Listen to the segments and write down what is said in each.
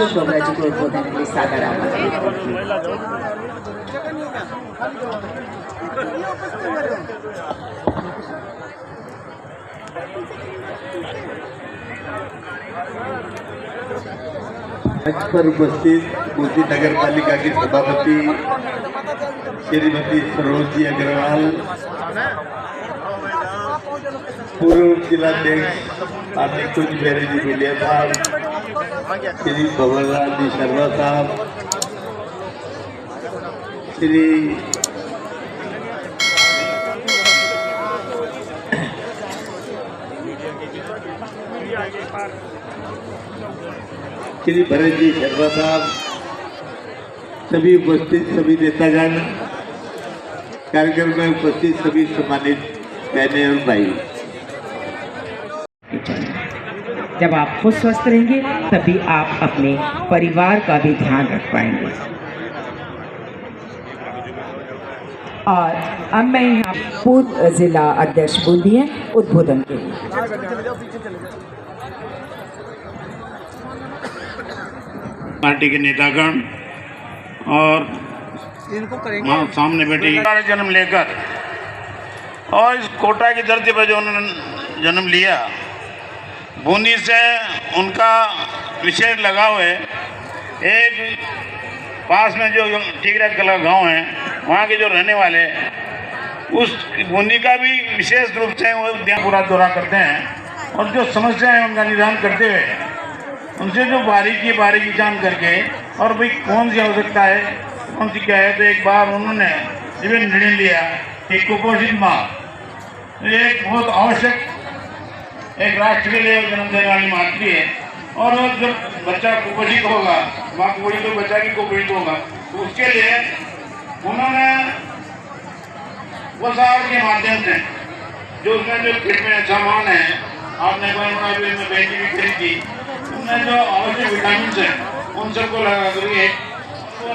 अशोक डोगरा जी को उद्बोधन के लिए सादर आमंत्रित। मंच पर उपस्थित मूर्ति नगर पालिका की सभापति श्रीमती सरोजी अग्रवाल, पूर्व जिलाध्यक्ष आदि कुछ बेरे जी मिलिया साहब, श्री भवनलाल जी शर्मा साहब, श्री भरत जी शर्मा साहब, सभी उपस्थित सभी नेतागण, कार्यक्रम में उपस्थित सभी सम्मानित बहनें और भाई। जब आप खुद स्वस्थ रहेंगे तभी आप अपने परिवार का भी ध्यान रख पाएंगे। और अब मैं यहाँ पूर्व जिला अध्यक्ष बूंदी है उद्बोधन के लिए। पार्टी के नेतागण और सामने बैठे जन्म लेकर और इस कोटा की धरती पर जो उन्होंने जन्म लिया, बूंदी से उनका विशेष लगाव है। एक पास में जो ठीकराज कला गांव है, वहाँ के जो रहने वाले उस बूंदी का भी विशेष रूप से वो पूरा दौरा करते हैं और जो समस्या है उनका निदान करते हुए उनसे जो बारीकी जान करके और भाई कौन सी आवश्यकता है, कौन सी क्या है, तो एक बार उन्होंने ये निर्णय लिया कि कुपोषित माँ एक बहुत आवश्यक एक राष्ट्र के लिए जन्म देने वाली मातृ है और जब बच्चा कुपोषित होगा, माँ कुपोषित तो बच्चा भी कुपोषित होगा, तो उसके लिए उन्होंने वसार के माध्यम से जो उसमें जो किट में सामान है, आपने कोई बेटी भी खरीदी थी, उनमें जो आवश्यक विटामिन है उन सबको लगा करिए। तो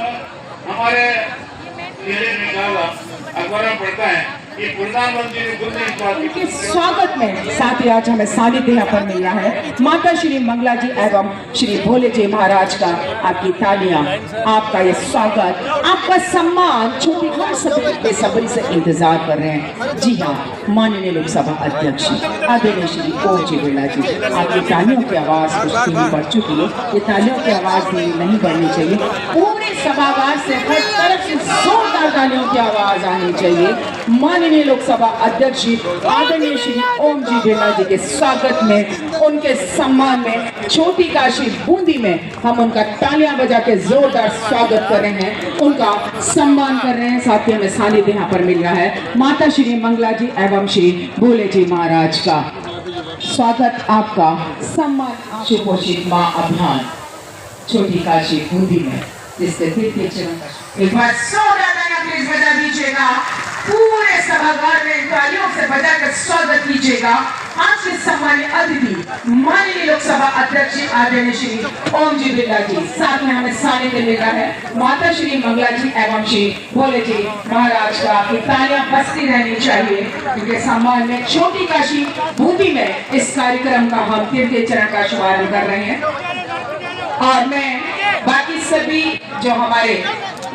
हमारे अखबार में पढ़ता है कि प्रधानमंत्री ने खुद ने स्वागत में साथ ही आज हमें सानिध्य यहाँ पर मिल रहा है माता श्री मंगला जी एवं श्री भोले जी महाराज का। आपकी तालियां, आपका ये स्वागत, आपका सम्मान छोटी हम सभी बेसब्री से इंतजार कर रहे हैं। जी हाँ, माननीय लोकसभा अध्यक्ष आदरणीय श्री ओम जी बिरला जी, आपकी तालियों की आवाज कुछ धीमी बढ़ चुकी है, ये तालियों की आवाज धीमी नहीं बढ़नी चाहिए, पूरे सभागार से हर तरफ से जोरदार तालियों की आवाज आनी चाहिए। माननीय लोकसभा अध्यक्ष आदरणीय श्री ओम जी बिरला जी के स्वागत में, उनके सम्मान में छोटी काशी बूंदी में हम उनका तालियां बजा के जोरदार स्वागत कर रहे हैं, उनका सम्मान कर रहे हैं। साथ ही हमें सानिध्य यहाँ पर मिल रहा है माता श्री मंगला जी एवं श्री भोले जी महाराज का। स्वागत आपका, सम्मान सुपोषित माँ अभियान छोटी काशी बूंदी में, जिसके तृतीय चरण का एक बार प्लीज बजा दीजिएगा, पूरे सभागार में तालियों से बजाकर स्वागत कीजिएगा आज के सम्मानित अतिथि माननीय लोकसभा अध्यक्ष आदरणीय श्री ओम जी बिरला जी। साथ में हमें सानिध्य मिल रहा है माता श्री मंगला जी एवं श्री भोले जी महाराज का। आपकी तालियां बजती रहनी चाहिए क्योंकि सम्मान में छोटी काशी बूंदी में इस कार्यक्रम का हम तृतीय चरण का शुभारंभ कर रहे हैं। और मैं बाकी सभी जो हमारे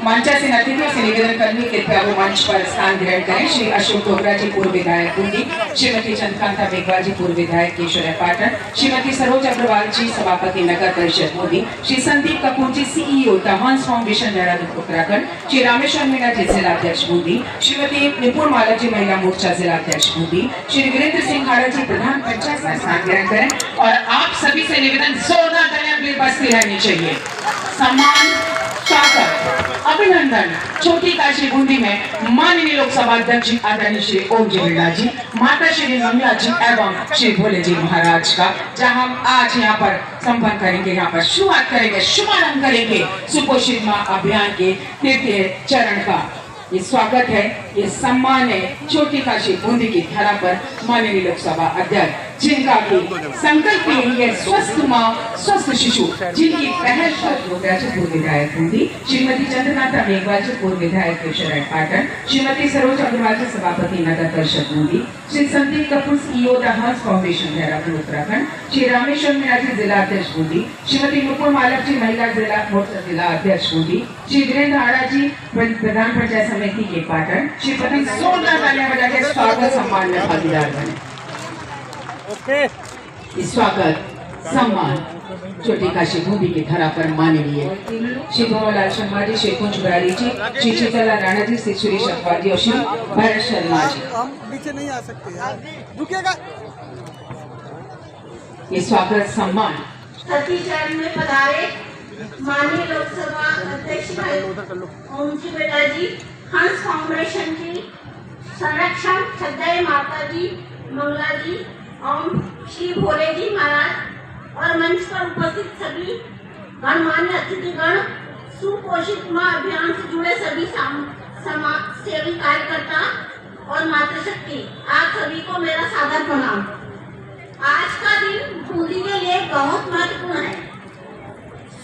मंचासीन अतिथियों से निवेदन करने के वो मंच पर स्थान ग्रहण करें। श्री अशोक डोगरा जी पूर्व विधायक बूंदी, श्रीमती चंद्रकांता बेगवाल जी पूर्व विधायक केशोर पाटन, श्रीमती सरोज अग्रवाल जी सभापति नगर परिषद बूंदी, श्री संदीप कपूर जी सीईओ द हंस फाउंडेशन देहरादून उत्तराखंड, श्री रामेश्वर मीणा जी जिला अध्यक्ष बूंदी, श्रीमती निपुण माला जी महिला मोर्चा जिला अध्यक्ष बूंदी, श्री वीरेंद्र सिंह हाड़ा जी प्रधान पंचायत में स्थान ग्रहण करें। और आप सभी से निवेदन जोरदार तालियां बजती रहनी चाहिए। सम्मान, स्वागत, अभिनंदन छोटी काशी बूंदी में माननीय लोकसभा अध्यक्ष आदरणीय श्री ओम जी बिरला जी, माता श्री मंगला जी एवं श्री भोले जी महाराज का, जहां हम आज यहाँ पर संपन्न करेंगे, यहाँ पर शुरुआत करेंगे, शुभारंभ करेंगे सुपोषित माँ अभियान के तृतीय चरण का। ये स्वागत है, ये सम्मान है छोटी काशी बूंदी की धरा पर माननीय लोकसभा अध्यक्ष जिनका भी संकल्प है स्वस्थ माँ स्वस्थ शिशु, जिनकी पहल पर पूर्व विधायक होंगी श्रीमती चंद्रनाथा मेघवाल जी, पूर्व विधायक शरण पाटन, श्रीमती सरोज अग्रवाल जी, सभापति नगर परिषद होंगी, श्री संदीप कपूर सीईओ द हंस फाउंडेशन देहरादून उत्तराखंड, श्री रामेश्वर मीना जी जिला अध्यक्ष होंगी, श्रीमती नुपुर मालव जी महिला जिला मोर्चा जिला अध्यक्ष होंगी, श्री वीरेंद्र हाड़ा जी प्रधान पंचायत समिति के पाटन, श्रीपति सोना तालियां बजा के स्वागत सम्मान में भागीदार बने। स्वागत सम्मान छोटी काशी भूमि की धरा पर माननीय श्री भंवरलाल शर्मा जी, श्री कुंज बराड़ी जी, श्री शीतला राणा जी, श्री सुरेश अखबार जी और श्री भरत शर्मा जी। हम नीचे नहीं आ सकते यार, रुकिएगा। ये स्वागत सम्मान छत्तीसगढ़ में पधारे माननीय लोकसभा अध्यक्ष भाई ओम जी बेटा जी, हंस फाउंडेशन की संरक्षण श्रद्धेय माता जी मंगला जी और श्री भोले जी महाराज और मंच पर उपस्थित सभी गणमान्य अतिथिगण, सुपोषित माँ अभियान से जुड़े सभी समाज सेवी कार्यकर्ता और मातृशक्ति, आप सभी को मेरा सादर प्रणाम। आज का दिन बूंदी के लिए बहुत महत्वपूर्ण है।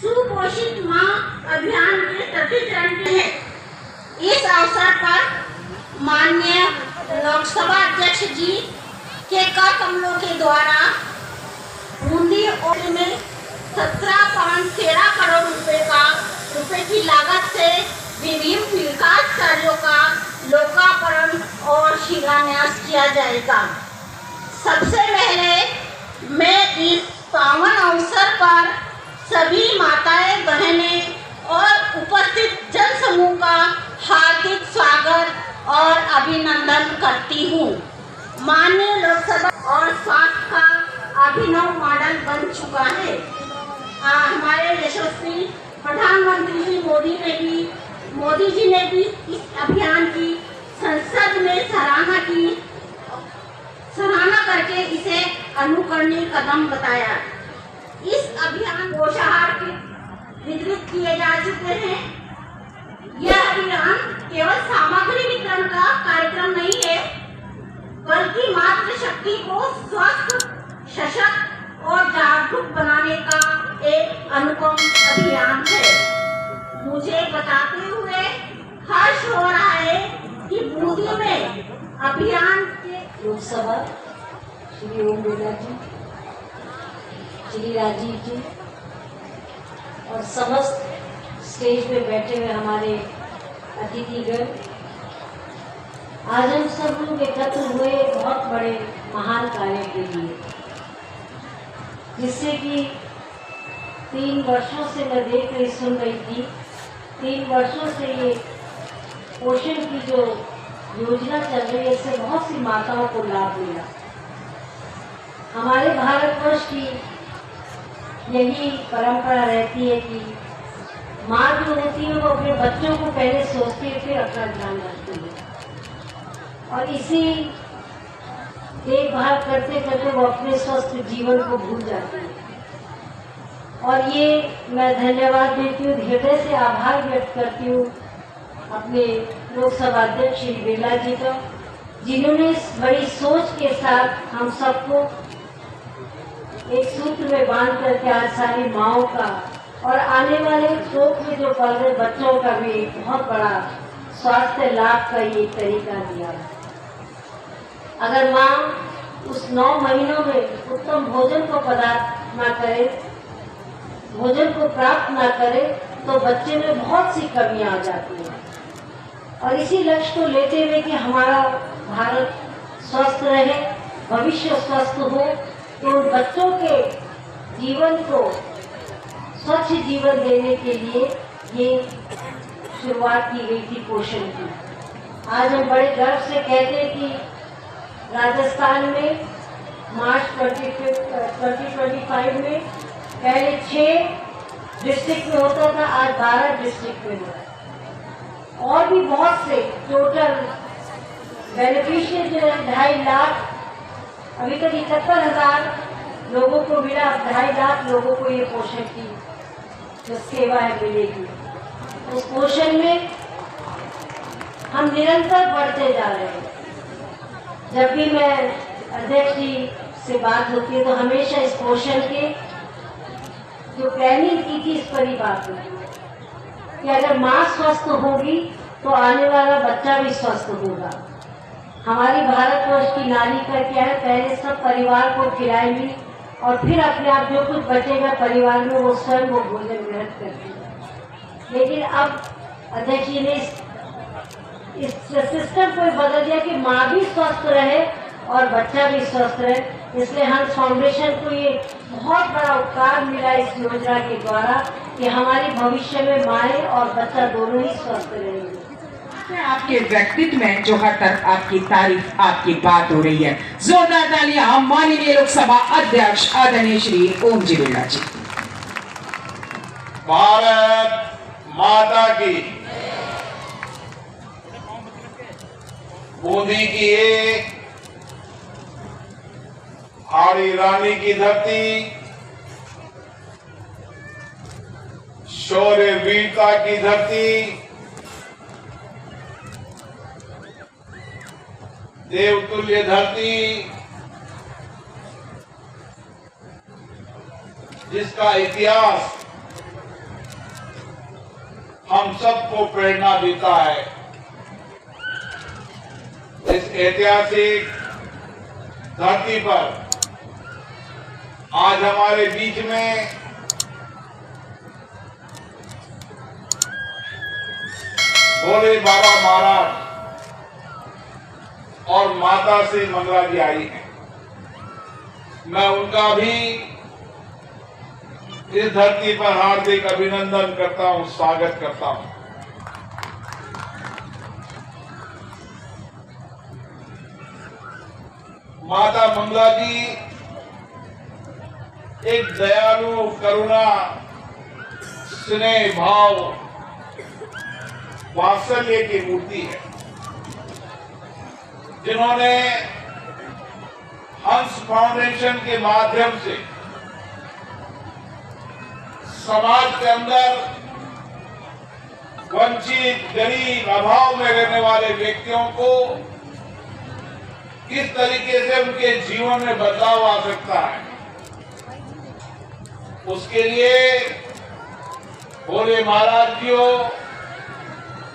सुपोषित माँ अभियान के चौथे चरण के है। इस अवसर पर माननीय लोकसभा अध्यक्ष जी के कर कमलों के द्वारा बूंदी और में 17.13 करोड़ रुपए की लागत से विभिन्न विकास कार्यों का लोकार्पण और शिलान्यास किया जाएगा। सबसे पहले मैं इस पावन अवसर पर सभी माताएं बहनें और उपस्थित जन समूह का हार्दिक स्वागत और अभिनंदन करती हूँ। माननीय लोकसभा और स्वास्थ्य का अभिनव मॉडल बन चुका है। हमारे यशस्वी प्रधानमंत्री जी मोदी जी ने भी इस अभियान की संसद में सराहना करके इसे अनुकरणीय कदम बताया। इस अभियान पोषाहार वितरित किए जा चुके हैं। यह अभियान केवल सामग्री वितरण का कार्यक्रम नहीं है, बल्कि मातृशक्ति को स्वस्थ, सशक्त और जागरूक बनाने का एक अनुपम अभियान है। मुझे बताते हुए हर्ष हो रहा है कि बूंदी में अभियान के लोकसभा श्री ओम बिरला जी, श्री राजीव जी और समस्त स्टेज पे बैठे हुए हमारे अतिथिगण, आज हम सब लोग एकत्र हुए बहुत बड़े महान कार्य के लिए, जिससे कि 3 वर्षों से मैं देख रही सुन रही थी। 3 वर्षों से ये पोषण की जो योजना चल रही है, इससे बहुत सी माताओं को लाभ मिला। हमारे भारतवर्ष की यही परंपरा रहती है कि माँ जो होती है वो अपने बच्चों को पहले सोचती है, फिर अपना ध्यान रखती है, और इसी देखभाल करते करते वो अपने स्वस्थ जीवन को भूल जाती है। और ये मैं धन्यवाद देती हूँ, हृदय से आभार व्यक्त करती हूँ अपने लोकसभा अध्यक्ष श्री बिरला जी का, जिन्होंने इस बड़ी सोच के साथ हम सबको एक सूत्र में बांध करके आज सारी माँओं का और आने वाले शोक में जो पल रहे बच्चों का भी बहुत बड़ा स्वास्थ्य लाभ का ये तरीका दिया। अगर माँ उस 9 महीनों में उत्तम भोजन को पदार्थ न करे, भोजन को प्राप्त न करे, तो बच्चे में बहुत सी कमियां आ जाती हैं। और इसी लक्ष्य को लेते हुए कि हमारा भारत स्वस्थ रहे, भविष्य स्वस्थ हो, तो बच्चों के जीवन को स्वच्छ जीवन देने के लिए ये शुरुआत की गई थी पोषण की। आज हम बड़े गर्व से कहते हैं कि राजस्थान में मार्च 2025 में पहले 6 डिस्ट्रिक्ट में होता था, आज 12 डिस्ट्रिक्ट में होता है। और भी बहुत से टोटल बेनिफिशियरी जो है 2.5 लाख, अभी तक 71,000 लोगों को मिला। 2.5 लाख लोगों को ये पोषण की जो सेवा है मिलेगी। उस पोषण में हम निरंतर बढ़ते जा रहे हैं। जब भी मैं अध्यक्ष जी से बात होती है तो हमेशा इस पोषण के जो प्लानिंग की थी इस पर ही बात होती है कि अगर माँ स्वस्थ होगी तो आने वाला बच्चा भी स्वस्थ होगा। हमारी भारतवर्ष की नारी का क्या है, पहले सब परिवार को खिलाएंगी और फिर अपने आप जो कुछ बचेगा परिवार में वो स्वयं वो भोजन ग्रहण करती है। लेकिन अब अध्यक्ष जी ने इस सिस्टम को बदल दिया कि माँ भी स्वस्थ रहे और बच्चा भी स्वस्थ रहे। इसलिए हंस फाउंडेशन को ये बहुत बड़ा उपकार मिला इस योजना के द्वारा कि हमारी भविष्य में माएँ और बच्चा दोनों ही स्वस्थ रहेंगे। आपके व्यक्तित्व में जो हर तरफ आपकी तारीफ, आपकी बात हो रही है। जोरदार तालियां माननीय लोकसभा अध्यक्ष आदरणीय श्री ओम जी बिरला जी। भारत माता की, बूंदी की एक, हाड़ी रानी की धरती, शौर्य वीरता की धरती, देवतुल्य धरती, जिसका इतिहास हम सबको प्रेरणा देता है। इस ऐतिहासिक धरती पर आज हमारे बीच में भोले बाबा महाराज और माता श्री मंगला जी आई हैं। मैं उनका भी इस धरती पर हार्दिक अभिनंदन करता हूं, स्वागत करता हूं। माता मंगला जी एक दयालु, करुणा, स्नेह भाव, वात्सल्य की मूर्ति है, जिन्होंने हंस फाउंडेशन के माध्यम से समाज के अंदर वंचित, गरीब, अभाव में रहने वाले व्यक्तियों को किस तरीके से उनके जीवन में बदलाव आ सकता है, उसके लिए भोले महाराज जी हो,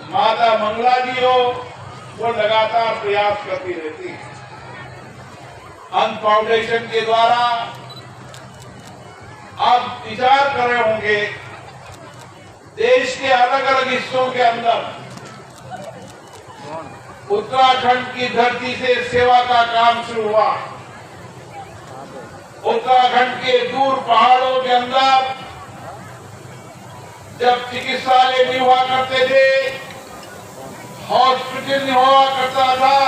माता मंगला जी हो, वो लगातार प्रयास करती रहती है। हंस फाउंडेशन के द्वारा आप विचार कर रहे होंगे, देश के अलग अलग हिस्सों के अंदर उत्तराखंड की धरती से सेवा का काम शुरू हुआ। उत्तराखंड के दूर पहाड़ों के अंदर जब चिकित्सालय नहीं हुआ करते थे, हॉस्पिटल नहीं हुआ करता था,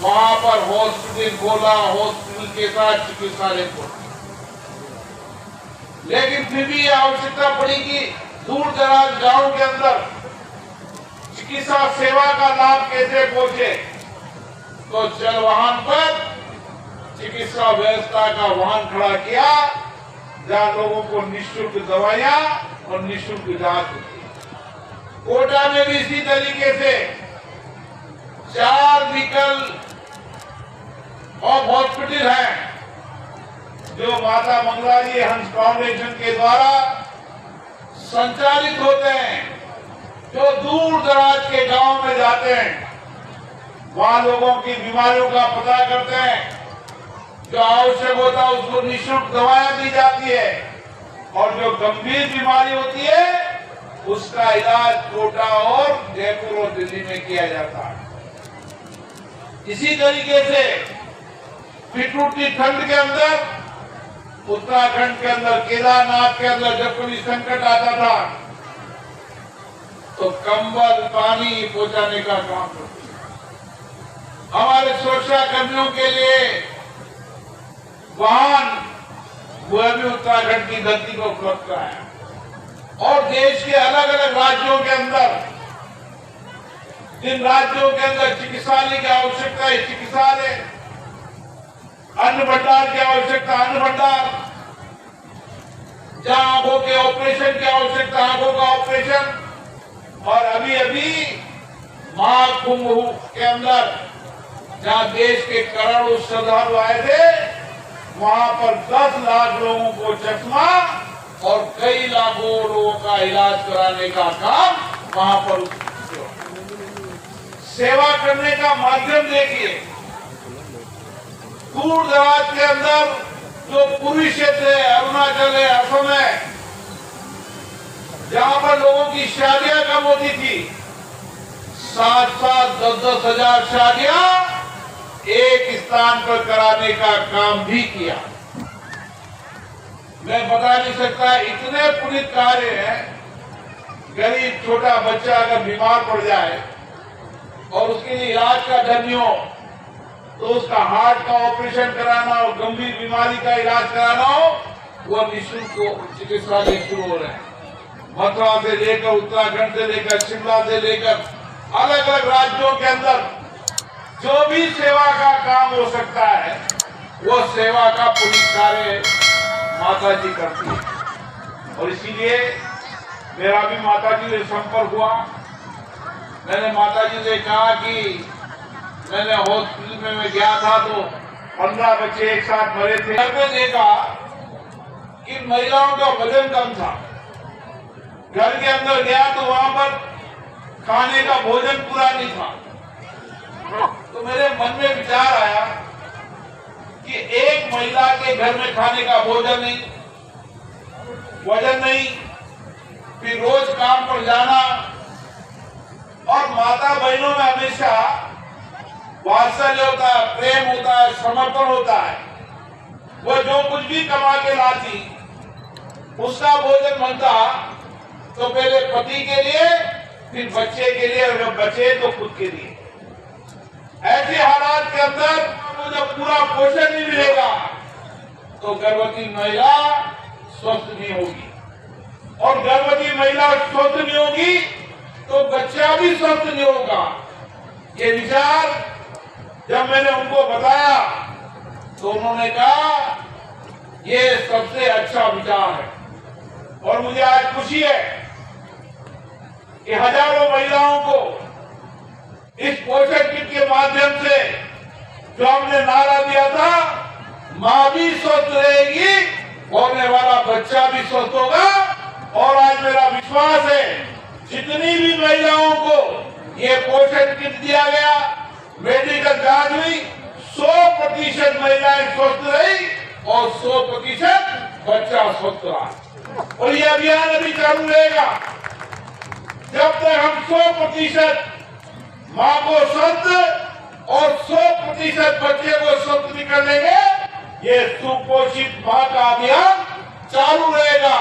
वहां पर हॉस्पिटल खोला, हॉस्पिटल के साथ चिकित्सालय खोला। लेकिन फिर भी यह आवश्यकता पड़ी कि दूर दराज गांव के अंदर चिकित्सा सेवा का लाभ कैसे पहुंचे, तो जल वाहन पर चिकित्सा व्यवस्था का वाहन खड़ा किया, जहां लोगों को निःशुल्क दवाइयां और निःशुल्क जांच होती है। कोटा में भी इसी तरीके से 4 मेडिकल और हॉस्पिटल हैं, जो माता मंगला जी हंस फाउंडेशन के द्वारा संचालित होते हैं, जो दूर दराज के गांव में जाते हैं, वहां लोगों की बीमारियों का पता करते हैं, जो आवश्यक होता है उसको निःशुल्क दवाएं दी जाती है, और जो गंभीर बीमारी होती है उसका इलाज कोटा और जयपुर और दिल्ली में किया जाता है। इसी तरीके से पिटूटी ठंड के अंदर उत्तराखंड के अंदर, केदारनाथ के अंदर जब कोई संकट आता था तो कंबल, पानी पहुंचाने का काम करते हैं। हमारे सुरक्षा कर्मियों के लिए वाहन, वह भी उत्तराखंड की धरती को उपलब्ध कराया। और देश के अलग अलग राज्यों के अंदर, जिन राज्यों के अंदर चिकित्सालय की आवश्यकता है, चिकित्सालय, अन्न भंडार की आवश्यकता, अन्न भंडार, जहां आंखों के ऑपरेशन की आवश्यकता, आंखों का ऑपरेशन, और अभी अभी महाकुंभ के अंदर जहां देश के करोड़ों श्रद्धालु आए थे, वहां पर 10 लाख लोगों को चश्मा और कई लाखों लोगों का इलाज कराने का काम वहां पर सेवा करने का माध्यम देखिए। दूर दराज के अंदर जो पूर्वी क्षेत्र है, अरुणाचल है, असम है, जहां पर लोगों की शादियां कम होती थी, 7-7, 10-10 हजार शादियां एक स्थान पर कराने का काम भी किया। मैं बता नहीं सकता, इतने पुनीत कार्य हैं। गरीब छोटा बच्चा अगर बीमार पड़ जाए और उसके लिए इलाज का धन हो, तो उसका हार्ट का ऑपरेशन कराना हो, गंभीर बीमारी का इलाज कराना हो, वह निःशुल्क चिकित्सालय शुरू हो रहे हैं। मथुरा से लेकर, उत्तराखंड से लेकर, शिमला से लेकर अलग अलग राज्यों के अंदर जो भी सेवा का काम हो सकता है, वो सेवा का पुनीत कार्य माता जी करती है। और इसीलिए मेरा भी माता जी से संपर्क हुआ। मैंने माता जी से कहा कि मैंने हॉस्पिटल में मैं गया था तो 15 बच्चे एक साथ मरे थे। मैंने देखा कि महिलाओं का वजन कम था। घर के अंदर गया तो वहां पर खाने का भोजन पूरा नहीं था। तो मेरे मन में विचार आया कि एक महिला के घर में खाने का भोजन नहीं, वजन नहीं, फिर रोज काम पर जाना, और माता बहनों में हमेशा वात्सल्य होता है, प्रेम होता है, समर्पण होता है। वो जो कुछ भी कमा के लाती, उसका भोजन बनता तो पहले पति के लिए, फिर बच्चे के लिए, और जब बचे तो खुद के लिए। ऐसे हालात के अंदर जब पूरा पोषण नहीं मिलेगा तो गर्भवती महिला स्वस्थ नहीं होगी, और गर्भवती महिला स्वस्थ नहीं होगी तो बच्चा भी स्वस्थ नहीं होगा। ये विचार जब मैंने उनको बताया तो उन्होंने कहा ये सबसे अच्छा विचार है। और मुझे आज खुशी है कि हजारों महिलाओं को इस पोषण किट के माध्यम से जो हमने नारा दिया था, मां भी स्वस्थ रहेगी, होने वाला बच्चा भी स्वस्थ होगा। और आज मेरा विश्वास है जितनी भी महिलाओं को ये पोषण किट दिया गया, मेडिकल जांच हुई, 100% महिलाएं स्वस्थ रही और 100% बच्चा स्वस्थ रहा। और ये अभियान अभी चालू रहेगा जब तक हम 100% मां को स्वस्थ और 100% बच्चे को स्वस्थ नहीं कर लेंगे, ये सुपोषित मां का अभियान चालू रहेगा।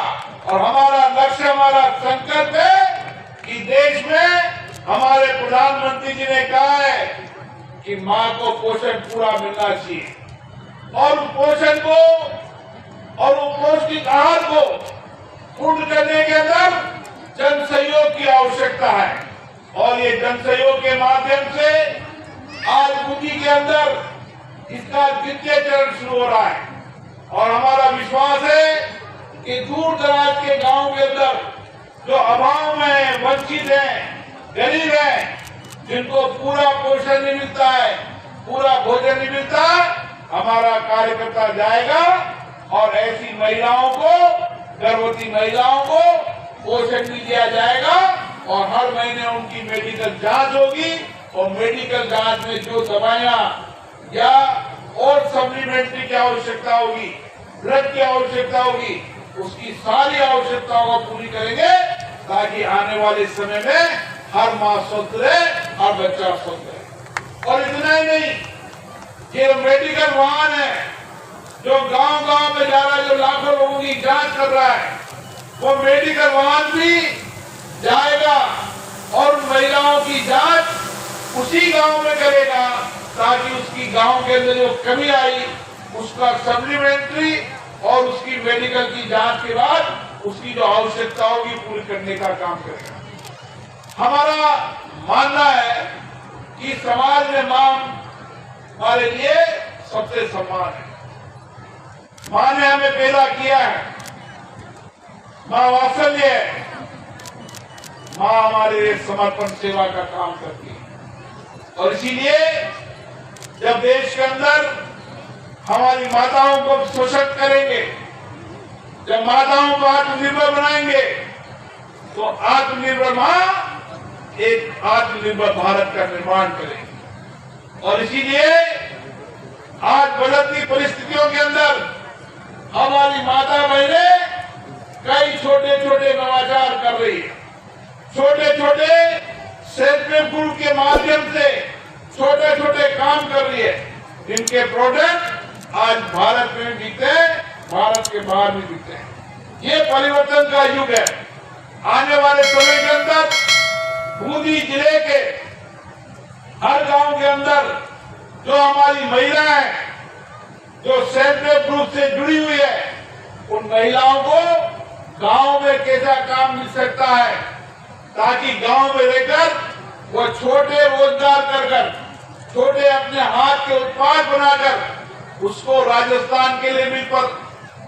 और हमारा लक्ष्य, हमारा संकल्प है कि देश में हमारे प्रधानमंत्री जी ने कहा है कि मां को पोषण पूरा मिलना चाहिए, और पोषण को और पौष्टिक आहार को पूर्ण करने के अंदर जन सहयोग की आवश्यकता है। और ये जन सहयोग के माध्यम से आज बूंदी के अंदर इसका द्वितीय चरण शुरू हो रहा है। और हमारा विश्वास है कि दूर दराज के गांव के अंदर जो अभाव में है, वंचित हैं, गरीब हैं, जिनको पूरा पोषण नहीं मिलता है, पूरा भोजन नहीं मिलता, हमारा कार्यकर्ता जाएगा और ऐसी महिलाओं को, गर्भवती महिलाओं को पोषण भी दिया जाएगा। और हर महीने उनकी मेडिकल जांच होगी, और मेडिकल जांच में जो दवाइयां या और सप्लीमेंट्री की आवश्यकता होगी, ब्लड की आवश्यकता होगी, उसकी सारी आवश्यकताओं को पूरी करेंगे, ताकि आने वाले समय में हर मां स्वस्थ रहे, हर बच्चा स्वस्थ रहे। और इतना ही नहीं, ये मेडिकल वाहन है जो गांव-गांव में जा रहा है, जो लाखों लोगों की जांच कर रहा है, वो मेडिकल वाहन भी जाएगा और महिलाओं की जांच उसी गांव में करेगा, ताकि उसकी गांव के अंदर जो कमी आई उसका सप्लीमेंट्री और उसकी मेडिकल की जांच के बाद उसकी जो आवश्यकता होगी पूरी करने का काम करेगा। हमारा मानना है कि समाज में मां हमारे लिए सबसे सम्मान है। मां ने हमें पैदा किया है, मां वात्सल्य है, मां हमारे लिए समर्पण सेवा का काम करती है। और इसीलिए जब देश के अंदर हमारी माताओं को सशक्त करेंगे, जब माताओं को आत्मनिर्भर बनाएंगे, तो आत्मनिर्भर मां एक आत्मनिर्भर भारत का निर्माण करेगी। और इसीलिए आज बदलती परिस्थितियों के अंदर हमारी माता बहनें कई छोटे छोटे नवाचार कर रही है। छोटे छोटे सेल्फ हेल्प ग्रुप के माध्यम से छोटे छोटे काम कर रही है, जिनके प्रोडक्ट आज भारत में बिकते हैं, भारत के बाहर भी बिकते हैं। ये परिवर्तन का युग है। आने वाले समय के अंदर बूंदी जिले के हर गांव के अंदर जो हमारी महिलाएं जो सेल्फ हेल्प ग्रुप से जुड़ी हुई है, उन महिलाओं को गांव में कैसा काम मिल सकता है, ताकि गांव में रहकर वो छोटे रोजगार कर छोटे अपने हाथ के उत्पाद बनाकर उसको राजस्थान के लेवल पर,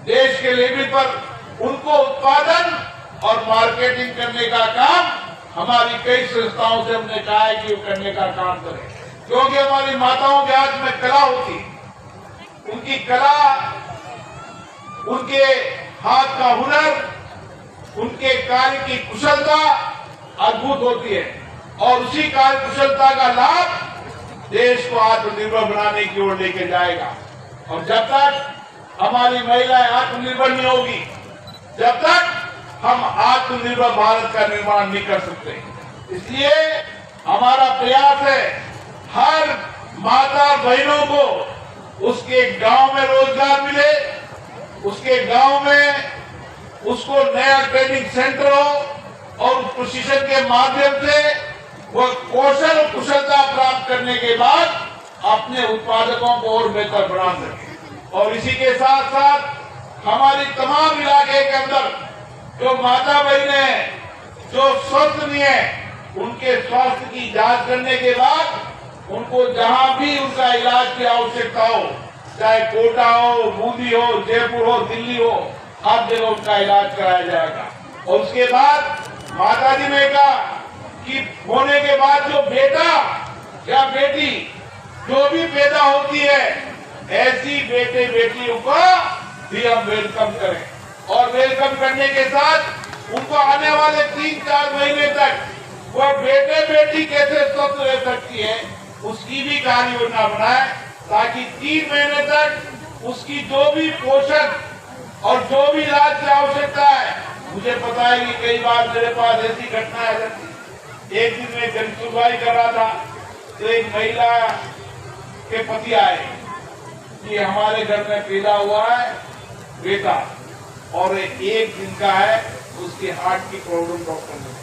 देश के लेवल पर उनको उत्पादन और मार्केटिंग करने का काम हमारी कई संस्थाओं से हमने कहा है कि वो करने का काम करें। क्योंकि हमारी माताओं के हाथ में कला होती, उनकी कला, उनके हाथ का हुनर, उनके कार्य की कुशलता अद्भुत होती है। और उसी कार्य कुशलता का लाभ देश को आत्मनिर्भर बनाने की ओर लेके जाएगा। और जब तक हमारी महिलाएं आत्मनिर्भर नहीं होगी, जब तक हम आत्मनिर्भर भारत का निर्माण नहीं कर सकते। इसलिए हमारा प्रयास है हर माता बहनों को उसके गांव में रोजगार मिले, उसके गांव में उसको नया ट्रेनिंग सेंटर हो और उस प्रशिक्षण के माध्यम से वह कौशल और कुशलता प्राप्त करने के बाद अपने उत्पादकों को और बेहतर बना सके। और इसी के साथ साथ हमारी तमाम इलाके के अंदर जो माता बहनें हैं जो स्वस्थ नहीं है, उनके स्वास्थ्य की जांच करने के बाद उनको जहां भी उनका इलाज की आवश्यकता हो, चाहे कोटा हो, बूंदी हो, जयपुर हो, दिल्ली हो, हर जगह उनका इलाज कराया जाएगा। और उसके बाद माता जी ने कहा कि होने के बाद जो बेटा या बेटी जो भी पैदा होती है, ऐसी बेटे बेटियों को भी हम वेलकम करें। और वेलकम करने के साथ उनको आने वाले 3-4 महीने तक वह बेटे बेटी कैसे स्वस्थ रह सकती है, उसकी भी कार्य योजना बनाए, ताकि 3 महीने तक उसकी जो भी पोषण और जो भी इलाज की आवश्यकता है। मुझे पता है कि कई बार मेरे पास ऐसी घटना है। एक दिन मैं जनसुनवाई कर रहा था, तो एक महिला के पति आए कि हमारे घर में पैदा हुआ है बेटा और 1 दिन का है, उसके हार्ट की प्रॉब्लम डॉक्टर ने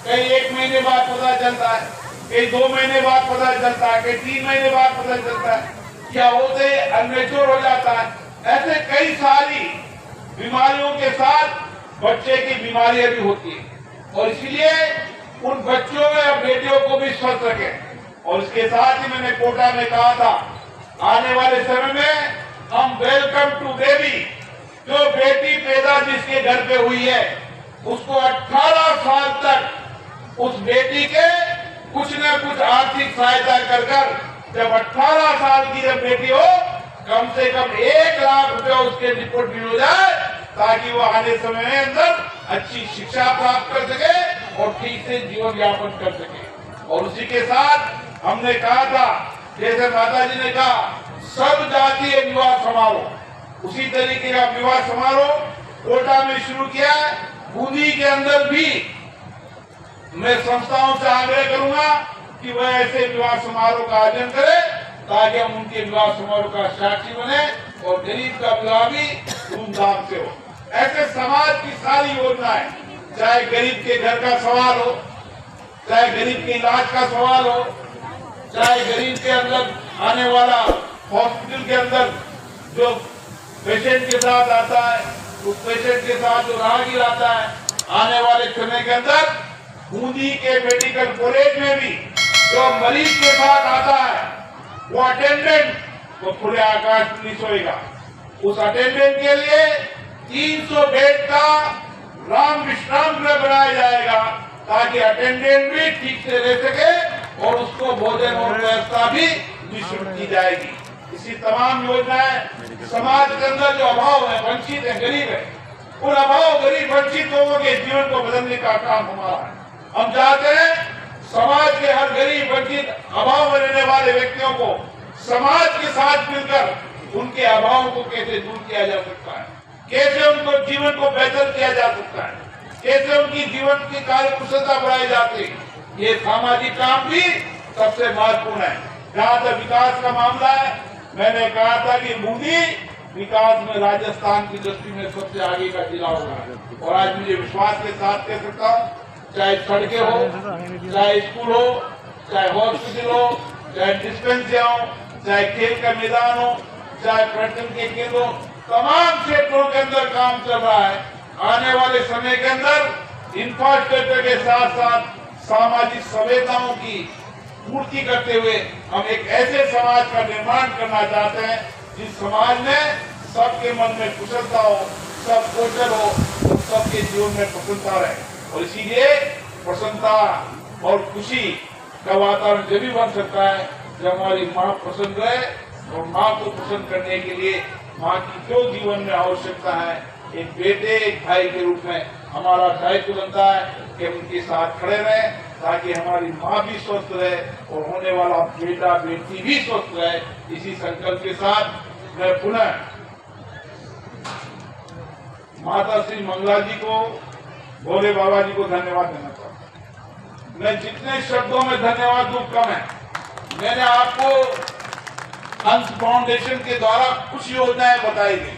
कई 1 महीने बाद पता चलता है, कई 2 महीने बाद पता चलता है, कई 3 महीने बाद पता चलता है, क्या होते अनमेच्योर हो जाता है। ऐसे कई सारी बीमारियों के साथ बच्चे की बीमारियां भी होती है। और इसलिए उन बच्चों और बेटियों को भी स्वस्थ रखें। और इसके साथ ही मैंने कोटा में कहा था, आने वाले समय में हम वेलकम टू बेबी, जो बेटी पैदा जिसके घर पे हुई है, उसको 18 साल तक उस बेटी के कुछ न कुछ आर्थिक सहायता कर जब 18 साल की जब बेटी हो, कम से कम 1 लाख रुपया उसके रिपोर्ट भी हो जाए, ताकि वो आने समय में अंदर अच्छी शिक्षा प्राप्त कर सके और ठीक से जीवन यापन कर सके। और उसी के साथ हमने कहा था, जैसे माता जी ने कहा, सब जातीय विवाह समारोह, उसी तरीके का विवाह समारोह कोटा में शुरू किया है। बूंदी के अंदर भी मैं संस्थाओं से आग्रह करूंगा कि वह ऐसे विवाह समारोह का आयोजन करे, ताकि हम उनके विवाह समारोह का साक्षी बने और गरीब का विवाह भी धूमधाम से हो। ऐसे समाज की सारी योजनाएं, चाहे गरीब के घर का सवाल हो, चाहे गरीब के इलाज का सवाल हो, चाहे गरीब के अंदर आने वाला हॉस्पिटल के अंदर जो पेशेंट के साथ आता है, उस पेशेंट के साथ जो राहगीर आता है, आने वाले समय के अंदर बूंदी के मेडिकल कॉलेज में भी जो मरीज के साथ आता है, वो अटेंडेंट वो खुले आकाश में नहीं सोएगा। उस अटेंडेंट के लिए 300 बेड का राम विश्राम गृह बनाया जाएगा, ताकि अटेंडेंट भी ठीक से रह सके और उसको भोजन और व्यवस्था भी भी शुरू की जाएगी। इसी तमाम योजनाएं समाज के अंदर जो अभाव है, वंचित है, गरीब है, उन अभाव गरीब वंचित लोगों के जीवन को बदलने का काम हमारा है। हम चाहते हैं समाज के हर गरीब वंचित अभाव में रहने वाले व्यक्तियों को समाज के साथ मिलकर उनके अभावों को कैसे दूर किया जा सकता है, कैसे उनको जीवन को बेहतर किया जा सकता है, कैसे उनकी जीवन की कार्य कुशलता बढ़ाई जाती है। ये सामाजिक काम भी सबसे महत्वपूर्ण है। जहाँ तक विकास का मामला है, मैंने कहा था कि बूंदी विकास में राजस्थान की दृष्टि में सबसे आगे का जिला होगा और आज मुझे विश्वास के साथ कह सकता हूँ, चाहे सड़कें हो, चाहे स्कूल हो, चाहे हॉस्पिटल हो, चाहे डिस्पेंसरी हो, चाहे खेल का मैदान हो, चाहे पर्यटन के केंद्र हो, तमाम क्षेत्रों के अंदर काम चल रहा है। आने वाले समय के अंदर इंफ्रास्ट्रक्चर के साथ साथ सामाजिक संवेदनाओं की पूर्ति करते हुए हम एक ऐसे समाज का निर्माण करना चाहते हैं जिस समाज में सबके मन में कुशलता हो, सब कौशल हो और सबके जीवन में प्रसन्नता रहे। और इसीलिए प्रसन्नता और खुशी का वातावरण जब भी बन सकता है जब हमारी माँ प्रसन्न रहे। और माँ को प्रसन्न करने के लिए माँ की जो जीवन में आवश्यकता है, एक बेटे एक भाई के रूप में हमारा दायित्व बनता है कि हम उनके साथ खड़े रहें ताकि हमारी माँ भी स्वस्थ रहे और होने वाला बेटा बेटी भी स्वस्थ रहे। इसी संकल्प के साथ मैं पुनः माता श्री मंगला जी को, भोले बाबा जी को धन्यवाद देना चाहता हूँ। मैं जितने शब्दों में धन्यवाद दूं कम है। मैंने आपको हंस फाउंडेशन के द्वारा कुछ योजनाएं बताई गई,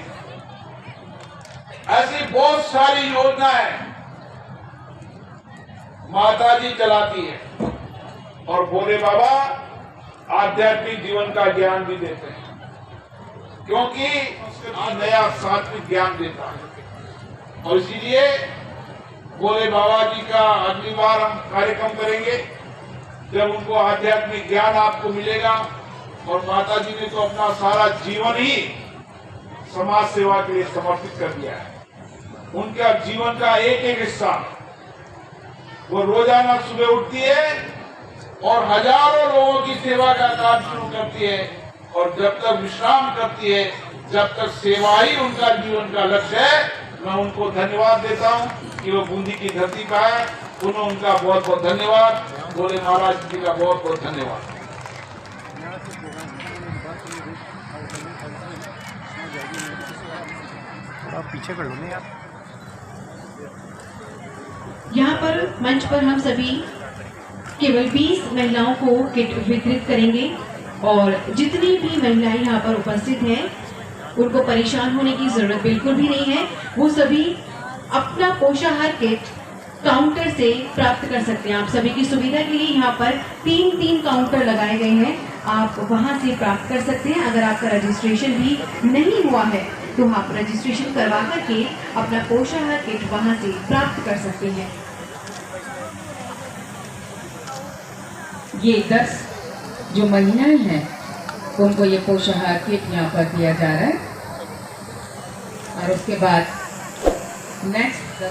ऐसी बहुत सारी योजनाएं माता जी चलाती है और भोले बाबा आध्यात्मिक जीवन का ज्ञान भी देते हैं, क्योंकि नया सात्विक ज्ञान देता है। और इसीलिए भोले बाबा जी का अगली बार हम कार्यक्रम करेंगे जब उनको आध्यात्मिक ज्ञान आपको मिलेगा। और माता जी ने तो अपना सारा जीवन ही समाज सेवा के लिए समर्पित कर दिया है। उनका जीवन का एक एक हिस्सा वो रोजाना सुबह उठती है और हजारों लोगों की सेवा का काम शुरू करती है और जब तक विश्राम करती है, जब तक सेवा ही उनका जीवन का लक्ष्य है। मैं उनको धन्यवाद देता हूं कि वो बूंदी की धरती का है। उन्हें उनका बहुत बहुत धन्यवाद। भोले महाराज जी का बहुत बहुत धन्यवाद। पीछे कर लो ना यार। यहाँ पर मंच पर हम सभी केवल 20 महिलाओं को किट वितरित करेंगे और जितनी भी महिलाएं यहाँ पर उपस्थित हैं उनको परेशान होने की जरूरत बिल्कुल भी नहीं है। वो सभी अपना पोषाहार किट काउंटर से प्राप्त कर सकते हैं। आप सभी की सुविधा के लिए यहाँ पर 3 काउंटर लगाए गए हैं, आप वहाँ से प्राप्त कर सकते हैं। अगर आपका रजिस्ट्रेशन भी नहीं हुआ है तो आप रजिस्ट्रेशन करवा करके अपना पोषाहार किट वहाँ से प्राप्त कर सकते हैं। ये 10 जो महिलाएं हैं उनको ये पोषाहार किट यहाँ पर दिया जा रहा है और उसके बाद नेक्स्ट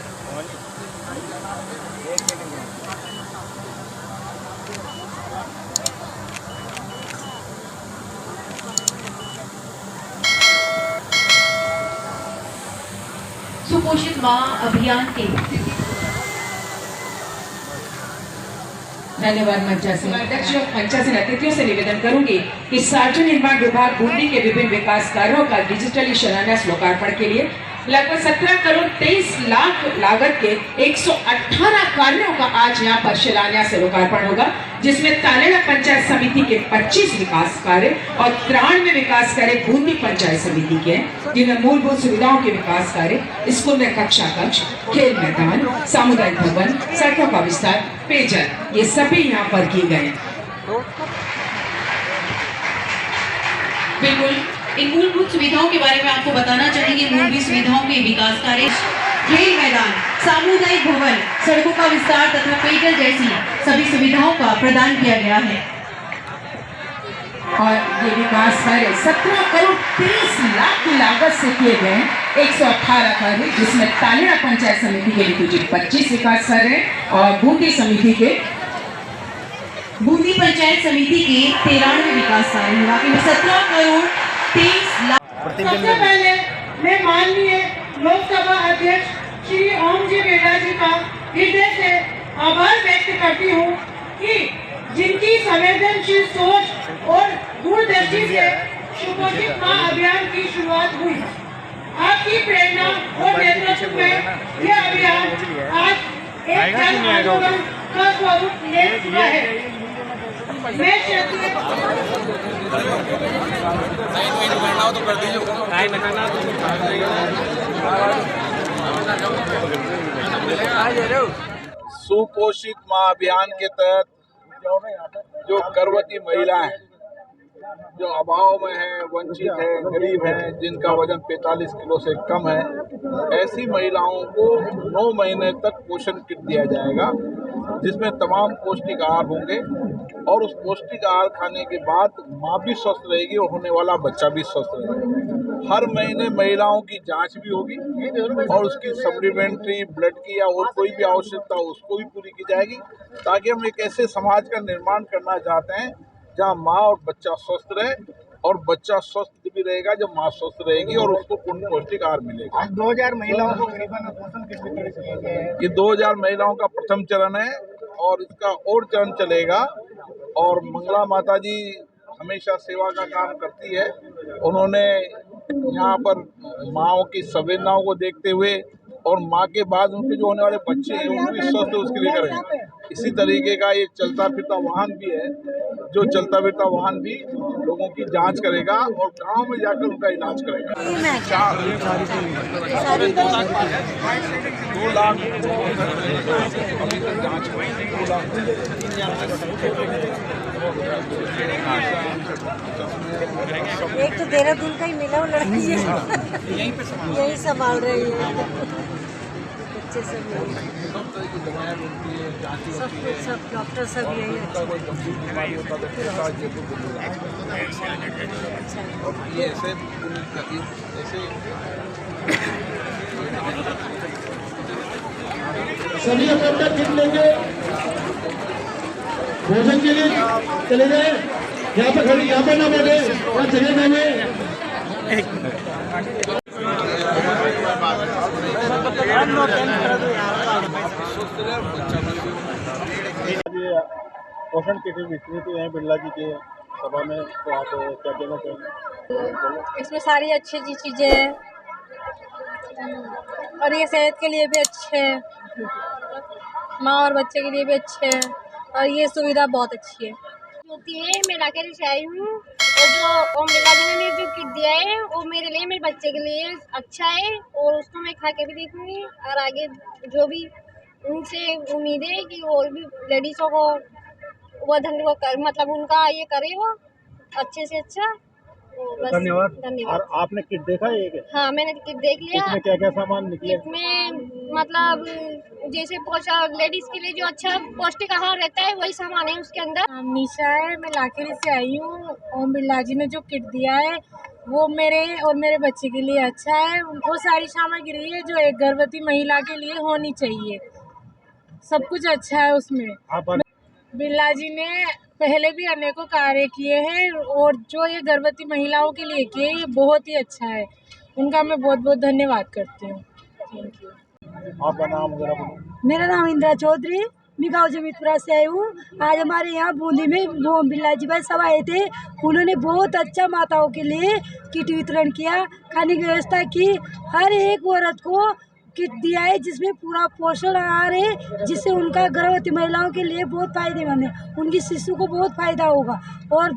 सुपोषित माँ अभियान के धन्यवाद मंचासीन अध्यक्षों, मंचासीन अतिथियों से निवेदन करूंगी कि सार्वजनिक निर्माण विभाग बूंदी के विभिन्न विकास कार्यों का डिजिटली शिलान्यास लोकार्पण के लिए लगभग 17 करोड़ 23 लाख लागत के 118 कार्यों का आज यहाँ पर शिलान्यास लोकार्पण होगा, जिसमें तालेड़ा पंचायत समिति के 25 विकास कार्य और 93 विकास कार्य बूंदी पंचायत समिति के हैं, जिनमें मूलभूत सुविधाओं के विकास कार्य, स्कूल में कक्षा कक्ष, खेल मैदान, सामुदायिक भवन, सड़कों का विस्तार, पेयजल, ये सभी यहाँ पर किए गए। बिल्कुल इन मूलभूत सुविधाओं के बारे में आपको बताना चाहेंगे। मूलभूत सुविधाओं के विकास कार्य, खेल मैदान, सामुदायिक भवन, सड़कों का विस्तार तथा पेयजल जैसी सभी सुविधाओं का प्रदान किया गया है। और ये विकास कार्य 17 करोड़ 30 लाख की लागत से किए गए 118 कार्य, जिसमें तालेड़ा पंचायत समिति के लिए 25 विकास कार्य और बूंदी पंचायत समिति के 13वें विकास कार्य है, बाकी में 17 करोड़ 23 लाख। सबसे पहले मैं माननीय लोकसभा अध्यक्ष श्री ओम जी बिरला जी का हृदय से आभार व्यक्त करती हूँ कि जिनकी संवेदनशील सोच और दूरदर्शी से सुपोषित माँ अभियान की शुरुआत हुई। आपकी प्रेरणा और नेतृत्व में यह अभियान आज एक जन आंदोलन का स्वरूप ले चुका है। मैं सुपोषित माँ अभियान के तहत जो गर्भवती महिला है, जो अभाव में है, वंचित है, गरीब है, जिनका वजन 45 किलो से कम है, ऐसी महिलाओं को 9 महीने तक पोषण किट दिया जाएगा, जिसमें तमाम पौष्टिक आहार होंगे और उस पौष्टिक आहार खाने के बाद माँ भी स्वस्थ रहेगी और होने वाला बच्चा भी स्वस्थ रहेगा। हर महीने महिलाओं की जांच भी होगी और उसकी सप्लीमेंट्री ब्लड की या और कोई भी आवश्यकता हो उसको भी पूरी की जाएगी, ताकि हम एक ऐसे समाज का निर्माण करना चाहते हैं जहाँ माँ और बच्चा स्वस्थ रहे और बच्चा स्वस्थ भी रहेगा जब माँ स्वस्थ रहेगी और उसको पूर्ण पौष्टिक आहार मिलेगा। 2000 महिलाओं को करीबन पोषण किट वितरित किए गए हैं। ये 2000 महिलाओं का प्रथम चरण है और इसका और चरण चलेगा। और मंगला माता जी हमेशा सेवा का काम करती है। उन्होंने यहाँ पर माँओं की संवेदनाओं को देखते हुए और माँ के बाद उनके जो होने वाले बच्चे हैं उनकी स्वस्थ उसके लिए करेंगे। इसी तरीके का ये चलता फिरता वाहन भी है, जो चलता फिरता वाहन भी लोगों की जांच करेगा और गांव में जाकर उनका इलाज करेगा। 2 लाख अभी तक जांच हुई। 2 लाख एक तो देहरादून का ही मिला वो लड़की है, यही संभाल रही है बच्चे सब, सब कुछ सब डॉक्टर सब यही है। सभी अपना किट लेंगे, भोजन के लिए चले गए। यहाँ पे खड़ी, यहाँ पे ना बैठे और जगह ना में। पोषण किट वितरित हुए हैं बिरला जी के सभा में, तो आप क्या कहना चाहेंगे? इसमें सारी अच्छी चीजें हैं और ये सेहत के लिए भी अच्छे हैं, माँ और बच्चे के लिए भी अच्छे हैं और ये सुविधा बहुत अच्छी है। होती है मैं ला कर आई हूँ और जो ओम बिरला जी ने जो किट दिया है वो मेरे लिए, मेरे बच्चे के लिए अच्छा है और उसको मैं खा के भी देखूँगी और आगे जो भी उनसे उम्मीद है कि और भी लेडीज़ों को वो मतलब उनका ये करे वो अच्छे से अच्छा। धन्यवाद। धन्यवाद। और आपने किट देखा है ये? हाँ मैंने किट देख लिया। इसमें क्या क्या सामान निकले? इसमें मतलब जैसे लेडीज के लिए जो अच्छा पौष्टिक आहार रहता है वही सामान है उसके अंदर। निशा है, मैं लाखेरी से आई हूँ। ओम बिरला जी ने जो किट दिया है वो मेरे और मेरे बच्चे के लिए अच्छा है। वो सारी सामग्री है जो एक गर्भवती महिला के लिए होनी चाहिए, सब कुछ अच्छा है उसमें। बिरला जी ने पहले भी अनेकों कार्य किए हैं और जो ये गर्भवती महिलाओं के लिए किए ये बहुत ही अच्छा है। उनका मैं बहुत बहुत धन्यवाद करती हूँ। Thank you. आपका नाम जरा बोलो। मेरा नाम इंदिरा चौधरी, मैं गाँव जमीतपुरा से आई हूँ। आज हमारे यहाँ बूंदी में ओम बिरला जी भाई सब आए थे। उन्होंने बहुत अच्छा माताओं के लिए किट वितरण किया, खाने की व्यवस्था की। हर एक औरत को किट दिया है जिसमें पूरा पोषण आहार है, जिससे उनका गर्भवती महिलाओं के लिए बहुत फायदेमंद है, उनकी शिशु को बहुत फायदा होगा। और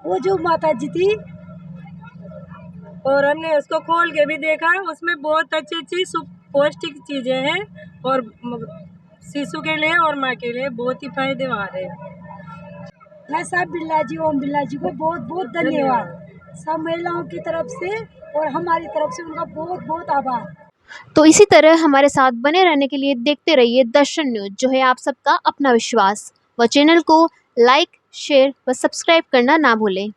वो जो माता जी थी और हमने उसको खोल के भी देखा, उसमें बहुत अच्छी अच्छी पौष्टिक चीज़ें हैं और शिशु के लिए और माँ के लिए बहुत ही फायदेमंद है। मैं सब बिरला जी, ओम बिरला जी को बहुत बहुत धन्यवाद, सब महिलाओं की तरफ से और हमारी तरफ से उनका बहुत बहुत आभार। तो इसी तरह हमारे साथ बने रहने के लिए देखते रहिए दर्शन न्यूज़, जो है आप सबका अपना विश्वास। व चैनल को लाइक, शेयर व सब्सक्राइब करना ना भूलें।